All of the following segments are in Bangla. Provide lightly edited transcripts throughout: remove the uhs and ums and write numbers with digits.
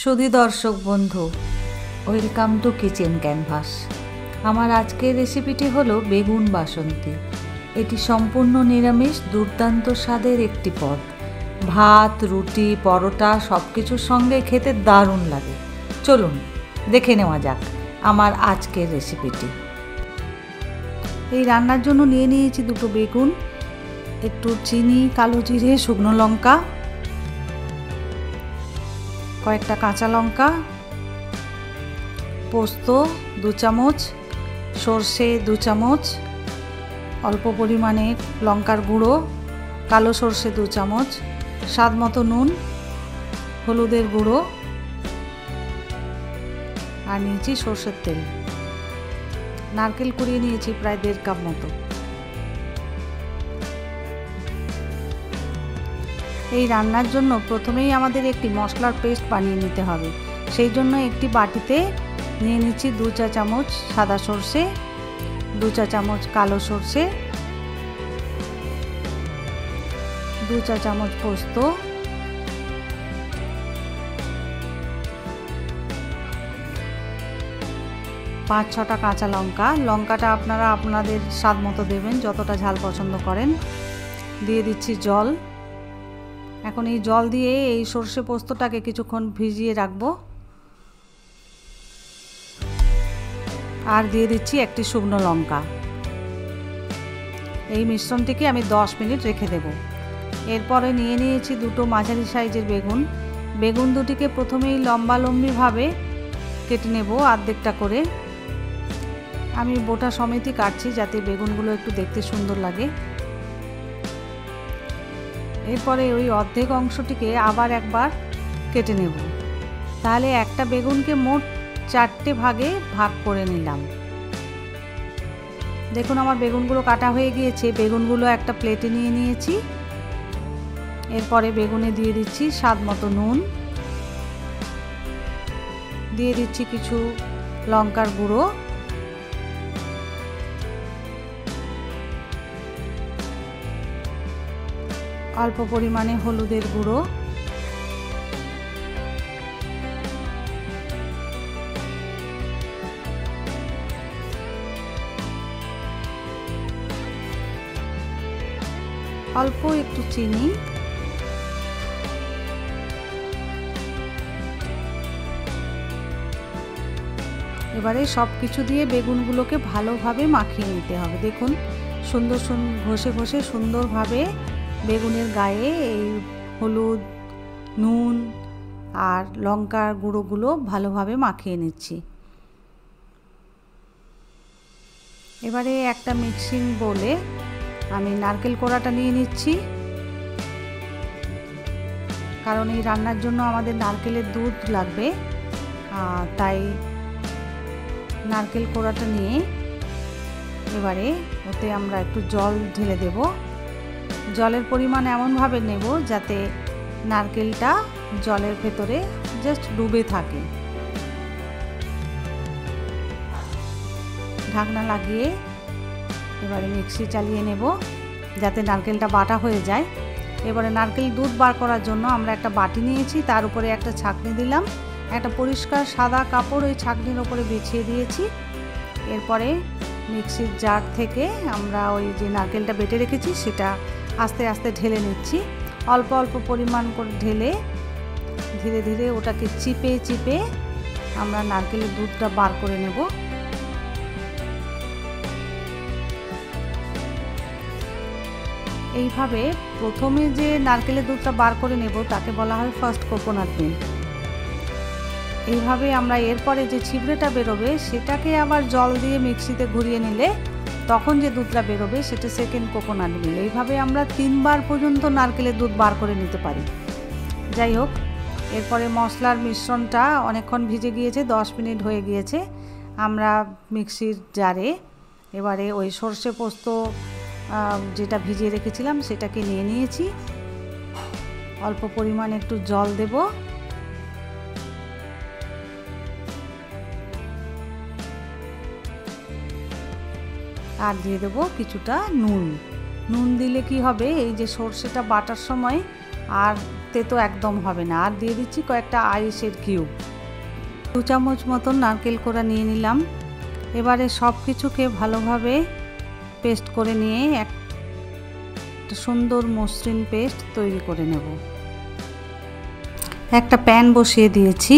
সুধী দর্শক বন্ধু, ওয়েলকাম টু কিচেন ক্যানভাস। আমার আজকের রেসিপিটি হলো বেগুন বাসন্তী। এটি সম্পূর্ণ নিরামিষ দুর্দান্ত স্বাদের একটি পদ। ভাত, রুটি, পরোটা সব কিছুর সঙ্গে খেতে দারুণ লাগে। চলুন দেখে নেওয়া যাক আমার আজকের রেসিপিটি। এই রান্নার জন্য নিয়ে নিয়েছি দুটো বেগুন, একটু চিনি, কালো জিরে, শুকনো লঙ্কা, কয়েকটা কাঁচা লঙ্কা, পোস্ত 2 চামচ, সর্ষে 2 চামচ, অল্প পরিমাণে লঙ্কার গুঁড়ো, কালো সর্ষে 2 চামচ, স্বাদ মতো নুন, হলুদের গুঁড়ো, আর নিয়েছি সর্ষের তেল। নারকেল কুড়িয়ে নিয়েছি প্রায় 1.5 কাপ মতো। এই রান্নার জন্য প্রথমেই আমাদের একটি মশলার পেস্ট বানিয়ে নিতে হবে। সেই জন্য একটি বাটিতে নিয়ে নিচ্ছি 2 চা চামচ সাদা সর্ষে, 2 চা চামচ কালো সর্ষে, 2 চা চামচ পোস্ত, 5-6টা কাঁচা লঙ্কা। লঙ্কাটা আপনারা আপনাদের স্বাদ মতো দেবেন, যতটা ঝাল পছন্দ করেন। দিয়ে দিচ্ছি জল। এখন এই জল দিয়ে এই সর্ষে পোস্তটাকে কিছুক্ষণ ভিজিয়ে রাখবো। আর দিয়ে দিচ্ছি একটি শুকনো লঙ্কা। এই মিশ্রণটিকে আমি 10 মিনিট রেখে দেব। এরপরে নিয়ে নিয়েছি দুটো মাঝারি সাইজের বেগুন। বেগুন দুটিকে প্রথমেই লম্বালম্বিভাবে কেটে নেব, অর্ধেকটা করে। আমি বোটা সমেতই কাটছি যাতে বেগুনগুলো একটু দেখতে সুন্দর লাগে। এরপরে ওই অর্ধেক অংশটিকে আবার একবার কেটে নেব। তাহলে একটা বেগুনকে মোট 4টে ভাগে ভাগ করে নিলাম। দেখুন আমার বেগুনগুলো কাটা হয়ে গিয়েছে। বেগুনগুলো একটা প্লেটে নিয়ে নিয়েছি। এরপরে বেগুনে দিয়ে দিচ্ছি স্বাদ মতো নুন, দিয়ে দিচ্ছি কিছু লঙ্কার গুঁড়ো, অল্প পরিমাণে হলুদের গুঁড়ো, অল্প একটু চিনি, এবারে সব কিছু দিয়ে বেগুনগুলোকে ভালোভাবে মাখিয়ে নিতে হবে। দেখুন সুন্দর ঘষে ঘষে সুন্দরভাবে বেগুনের গায়ে এই হলুদ, নুন আর লঙ্কার গুঁড়োগুলো ভালোভাবে মাখিয়ে নিচ্ছি। এবারে একটা মিক্সিং বোলে আমি নারকেল কোড়াটা নিয়ে নিচ্ছি, কারণ এই রান্নার জন্য আমাদের নারকেলের দুধ লাগবে। তাই নারকেল কোড়াটা নিয়ে এবারে ওতে আমরা একটু জল ঢেলে দেব। জলের পরিমাণ এমনভাবে নেব যাতে নারকেলটা জলের ভেতরে জাস্ট ডুবে থাকে। ঢাকনা লাগিয়ে এবারে মিক্সি চালিয়ে নেব যাতে নারকেলটা বাটা হয়ে যায়। এবারে নারকেল দুধ বার করার জন্য আমরা একটা বাটি নিয়েছি, তার উপরে একটা ছাঁকনি দিলাম, একটা পরিষ্কার সাদা কাপড় ওই ছাঁকনির ওপরে বিছিয়ে দিয়েছি। এরপরে মিক্সির জার থেকে আমরা ওই যে নারকেলটা বেটে রেখেছি সেটা আস্তে আস্তে ঢেলে নিচ্ছি। অল্প অল্প পরিমাণ করে ঢেলে ধীরে ধীরে ওটাকে চিপে চিপে আমরা নারকেলের দুধটা বার করে নেব। এইভাবে প্রথমে যে নারকেলের দুধটা বার করে নেব তাকে বলা হয় ফার্স্ট কোকোনাট মিল্ক। এইভাবে আমরা এরপরে যে ছিবড়েটা বেরোবে সেটাকে আবার জল দিয়ে মিক্সিতে ঘুরিয়ে নিলে তখন যে দুধটা বেরোবে সেটা সেকেন্ড কোকোনাট মিল্ক। এইভাবে আমরা 3 বার পর্যন্ত নারকেলের দুধ বার করে নিতে পারি। যাই হোক, এরপরে মশলার মিশ্রণটা অনেকক্ষণ ভিজে গিয়েছে, 10 মিনিট হয়ে গিয়েছে। আমরা মিক্সির জারে এবারে ওই সর্ষে পোস্ত যেটা ভিজিয়ে রেখেছিলাম সেটাকে নিয়ে নিয়েছি। অল্প পরিমাণে একটু জল দেব, আর দিয়ে দেবো কিছুটা নুন। নুন দিলে কি হবে, এই যে সর্ষেটা বাটার সময় আর তেতো একদম হবে না। আর দিয়ে দিচ্ছি কয়েকটা আইসের কিউব। 2 চামচ মতন নারকেল কোড়া নিয়ে নিলাম। এবারে সব কিছুকে ভালোভাবে পেস্ট করে নিয়ে একটা সুন্দর মসৃণ পেস্ট তৈরি করে নেব। একটা প্যান বসিয়ে দিয়েছি,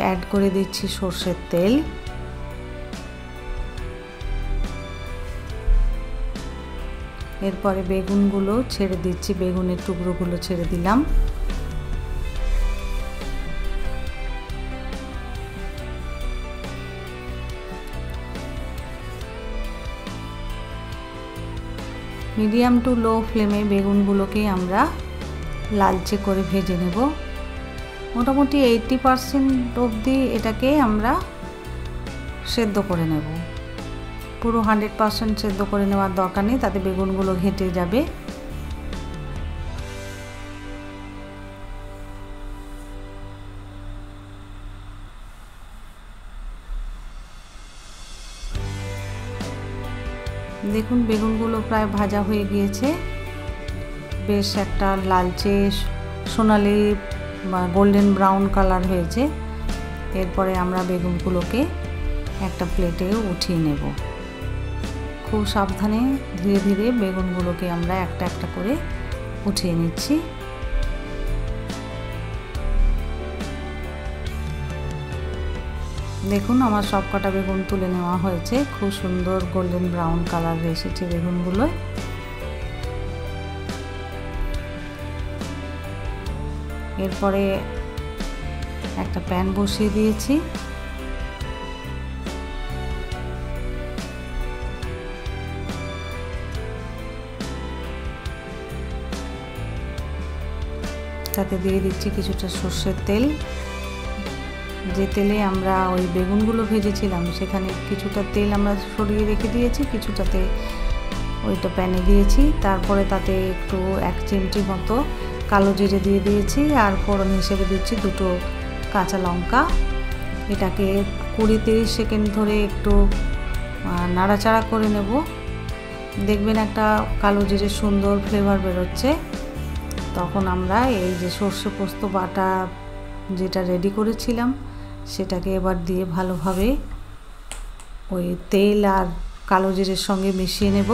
অ্যাড করে দিচ্ছি সরষের তেল। এরপরে বেগুনগুলো ছেড়ে দিচ্ছি, বেগুনের টুকরোগুলো ছেড়ে দিলাম। মিডিয়াম টু লো ফ্লেমে বেগুনগুলোকে আমরা লালচে করে ভেজে নেব। মোটামুটি 80% অবধি এটাকে আমরা সেদ্ধ করে নেব। পুরো 100% সেদ্ধ করে নেওয়ার দরকার নেই, তাতে বেগুনগুলো ঘেঁটে যাবে। দেখুন বেগুনগুলো প্রায় ভাজা হয়ে গিয়েছে, বেশ একটা লালচে সোনালি বা গোল্ডেন ব্রাউন কালার হয়েছে। এরপরে আমরা বেগুনগুলোকে একটা প্লেটে উঠিয়ে নেব। খুব সাবধানে ধীরে ধীরে বেগুনগুলোকে আমরা একটা একটা করে উঠিয়ে নিচ্ছি। দেখুন আমার সব কটা বেগুন তুলে নেওয়া হয়েছে, খুব সুন্দর গোল্ডেন ব্রাউন কালার এসেছে বেগুনগুলো। এরপরে একটা প্যান বসিয়ে দিয়েছি, তাতে দিয়ে দিচ্ছি কিছুটা সর্ষের তেল। যে তেলে আমরা ওই বেগুনগুলো ভেজেছিলাম সেখানে কিছুটা তেল আমরা সরিয়ে রেখে দিয়েছি, কিছুটাতে ওইটা প্যানে দিয়েছি। তারপরে তাতে একটু 1 চিমটি মতো কালো জিরে দিয়ে দিয়েছি, আর ফোড়ন হিসেবে দিচ্ছি 2টো কাঁচা লঙ্কা। এটাকে 20-30 সেকেন্ড ধরে একটু নাড়াচাড়া করে নেব। দেখবেন একটা কালো জিরে সুন্দর ফ্লেভার বেরোচ্ছে। তখন আমরা এই যে সর্ষে পোস্ত বাটা যেটা রেডি করেছিলাম সেটাকে এবার দিয়ে ভালোভাবে ওই তেল আর কালো জিরের সঙ্গে মিশিয়ে নেব।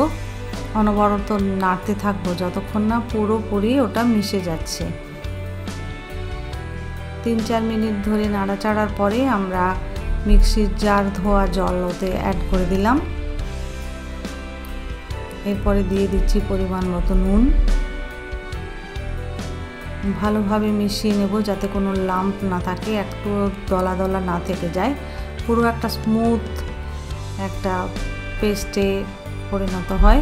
অনবরত নাড়তে থাকবো যতক্ষণ না পুরোপুরি ওটা মিশে যাচ্ছে। 3-4 মিনিট ধরে নাড়াচাড়ার পরে আমরা মিক্সির জার ধোয়া জল ওতে অ্যাড করে দিলাম। এরপরে দিয়ে দিচ্ছি পরিমাণ মতো নুন। ভালোভাবে মিশিয়ে নেব যাতে কোনো লাম্প না থাকে, একটু দলা দলা না থেকে যায়, পুরো একটা স্মুথ একটা পেস্টে পরিণত হয়।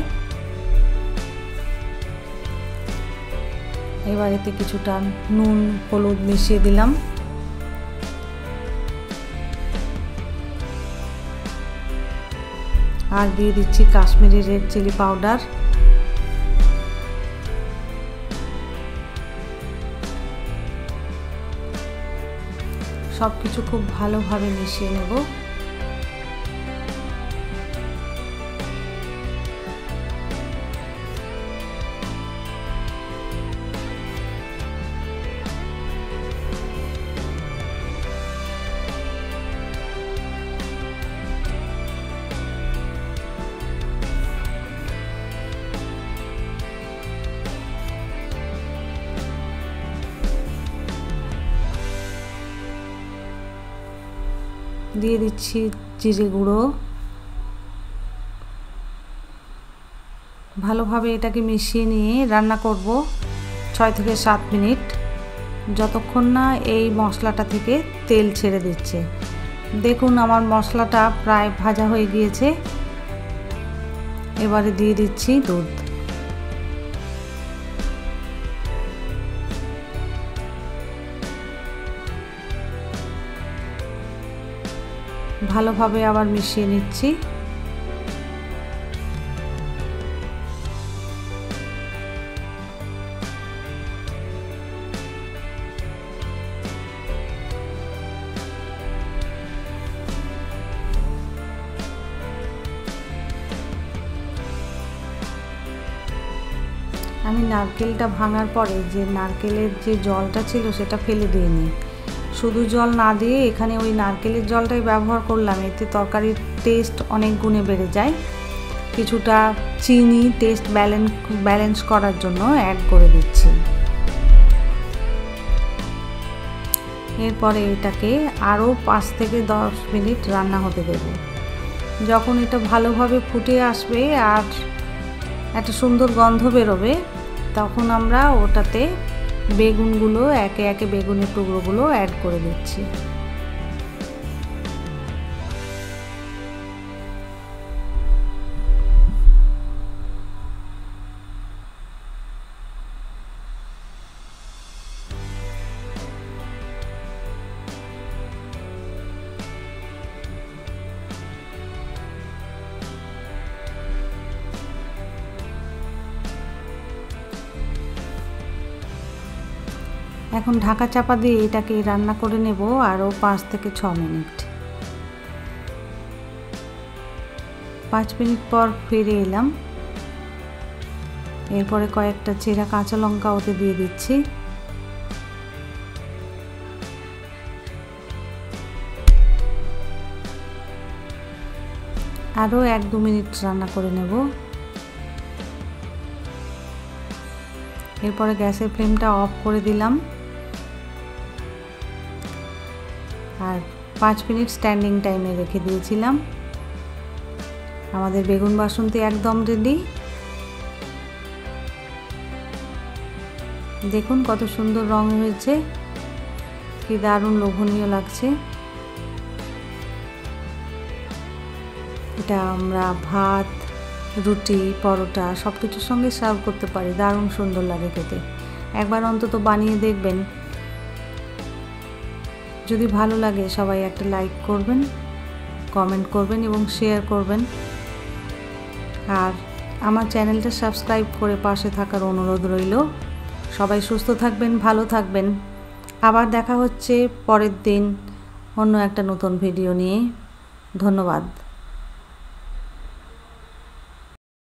এবার এতে কিছুটা নুন হলুদ মিশিয়ে দিলাম। আর দিয়ে দিচ্ছি কাশ্মীরি রেড চিলি পাউডার। সব কিছু খুব ভালোভাবে মিশিয়ে নেব। দিয়ে দিচ্ছি জিরে গুঁড়ো। ভালোভাবে এটাকে মিশিয়ে নিয়ে রান্না করব 6 থেকে 7 মিনিট, যতক্ষণ না এই মশলাটা থেকে তেল ছেড়ে দিচ্ছে। দেখুন আমার মশলাটা প্রায় ভাজা হয়ে গিয়েছে। এবারে দিয়ে দিচ্ছি দুধ। ভালোভাবে আবার মিশিয়ে নিচ্ছি। আমি নারকেলটা ভাঙার পরে যে নারকেলের যে জলটা ছিল সেটা ফেলে দিইনি, শুধু জল না দিয়ে এখানে ওই নারকেলের জলটাই ব্যবহার করলাম। এতে তরকারির টেস্ট অনেক গুণে বেড়ে যায়। কিছুটা চিনি টেস্ট ব্যালেন্স করার জন্য অ্যাড করে দিচ্ছি। এরপরে এটাকে আরও 5 থেকে 10 মিনিট রান্না হতে দেব। যখন এটা ভালোভাবে ফুটে আসবে আর একটা সুন্দর গন্ধ বেরোবে, তখন আমরা ওটাতে বেগুনগুলো একে একে বেগুনের টুকরোগুলো অ্যাড করে দিচ্ছি। এখন ঢাকা চাপা দিয়ে এটাকে রান্না করে নেব আরও 5 থেকে 6 মিনিট। 5 মিনিট পর ফিরে এলাম। এরপরে কয়েকটা চেরা কাঁচা লঙ্কা ওতে দিয়ে দিচ্ছি। আরও 1-2 মিনিট রান্না করে নেব। এরপরে গ্যাসের ফ্লেমটা অফ করে দিলাম আর 5 মিনিট স্ট্যান্ডিং টাইমে রেখে দিয়েছিলাম। আমাদের বেগুন বাসন্তী একদম রেডি। দেখুন কত সুন্দর রং হয়েছে, কি দারুণ লোভনীয় লাগছে। এটা আমরা ভাত, রুটি, পরোটা সব কিছুর সঙ্গে সার্ভ করতে পারি। দারুণ সুন্দর লাগে খেতে। একবার অন্তত বানিয়ে দেখবেন। যদি ভালো লাগে সবাই একটা লাইক করবেন, কমেন্ট করবেন এবং শেয়ার করবেন। আর আমার চ্যানেলটা সাবস্ক্রাইব করে পাশে থাকার অনুরোধ রইল। সবাই সুস্থ থাকবেন, ভালো থাকবেন। আবার দেখা হচ্ছে পরের দিন অন্য একটা নতুন ভিডিও নিয়ে। ধন্যবাদ।